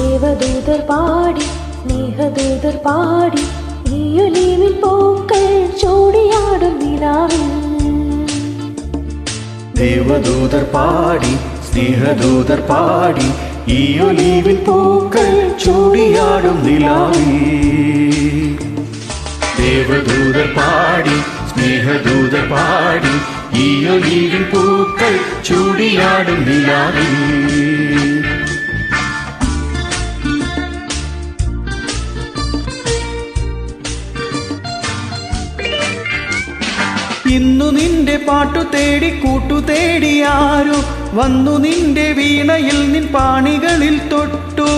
ദേവദൂതർ പാടി സ്നേഹദൂതർ പാടി ഈ ഒലിവിൻ പൂക്കൾ ചൂടിയാടും നിലാവിൽ. ദേവദൂതർ പാടി സ്നേഹദൂതർ പാടി ഈ ഒലിവിൻ പൂക്കൾ ചൂടിയാടും നിലാവിൽ. ദേവദൂതർ പാടി സ്നേഹദൂതർ പാടി ഈ ഒലിവിൻ പൂക്കൾ ചൂടിയാടും നിലാവിൽ. ഇന്നു നിന്റെ പാട്ടു തേടി കൂട്ടു തേടിയാരു വന്നു നിന്റെ വീണയിൽ നിൻ പാണികളിൽ തൊട്ടു.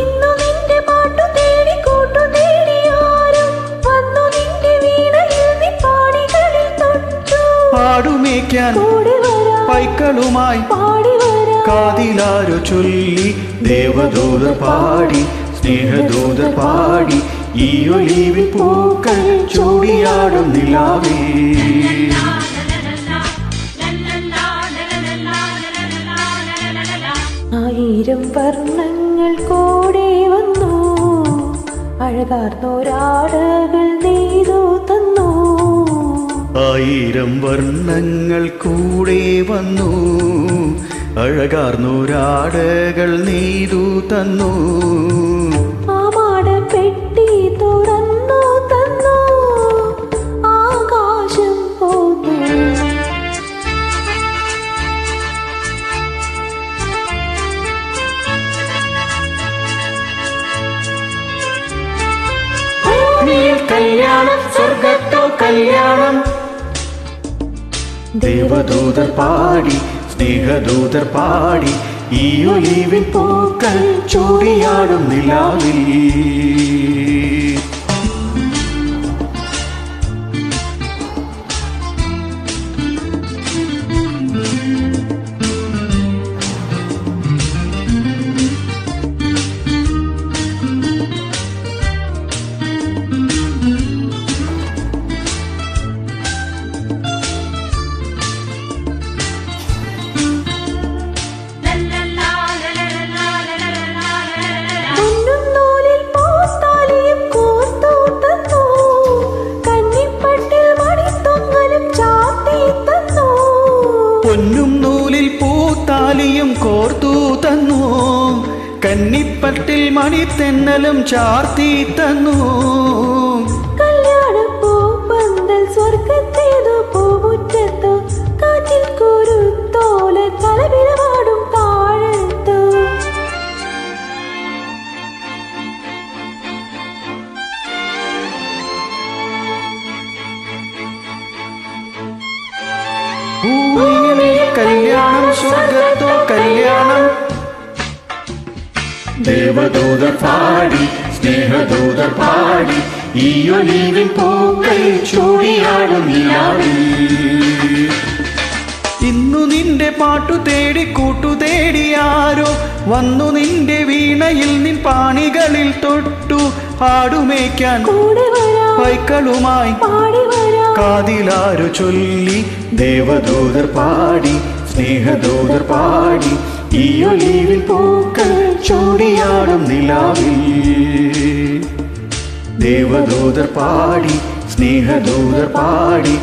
ഇന്നു നിന്റെ പാട്ടു തേടി കൂട്ടു തേടിയാരു വന്നു നിന്റെ വീണയിൽ നിൻ പാണികളിൽ തൊട്ടു. പാടുമേക്കാൻ പൈക്കളുമായി കാതിലാരു ചൊല്ലി ദേവദൂതർ പാടി സ്നേഹദൂതർ പാടി ഈ ഒലിവിൻ പൂക്കൾ ചൂടിയാടും നിലാവേ. ആയിരം വർണ്ണങ്ങൾ കൂടെ വന്നു അഴകാർന്നോരാടകൾ നെയ്തു തന്നു. ആയിരം വർണ്ണങ്ങൾ കൂടെ വന്നു അഴകാർന്നോരാടകൾ നെയ്തു തന്നു. ആ മാടപ്പെട്ടി തുറന്നു തന്നു ആകാശം പോന്നു. കല്യാണം സ്വർഗത്തോ കല്യാണം. ദേവദൂതർ പാടി സ്നേഹദൂതർ പാടി ഈ ഒലിവിൻ പൂക്കൾ ചൂടിയാടും നിലാവിൽ. പൊന്നും നൂലിൽ പൂത്താലിയും കോർത്തു തന്നു കന്നിപ്പട്ടിൽ മണിത്തെന്നലും ചാർത്തി തന്നു. കല്യാണപ്പൂ പന്തൽ സ്വർഗത്തേതോ പൂമുറ്റത്തോ കാറ്റിൽ കുരുത്തോല തലവിലവാടും താഴത്തോ. കല്യാണം സ്വർഗത്തോ കല്യാണം. ദേവദൂതർ പാടി സ്നേഹദൂതർ പാടി ഈ ഒലിവിൻ പൂക്കൾ ചൂടിയാടും നിലാവിൽ. ഇന്നു നിന്റെ പാട്ടു തേടി കൂട്ടു തേടിയാരോ വന്നു നിന്റെ വീണയിൽ നിൻ പാണികളിൽ തൊട്ടു. പാടുമേക്കാൻ പൈക്കളുമായി കാതിലാരു ചൊല്ലി ദേവദൂതർ പാടി സ്നേഹദൂതർ പാടി ഈ ഒലിവിൻ പൂക്കൾ ചൂടിയാടും നിലാവിൽ. ദേവദൂതർ പാടി സ്നേഹദൂതർ പാടി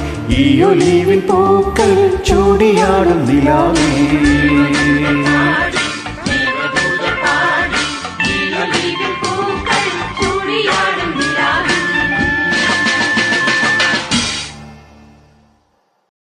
ഈ ഒലിവിൻ പൂക്കൾ ചൂടിയാടും നിലാവിൽ.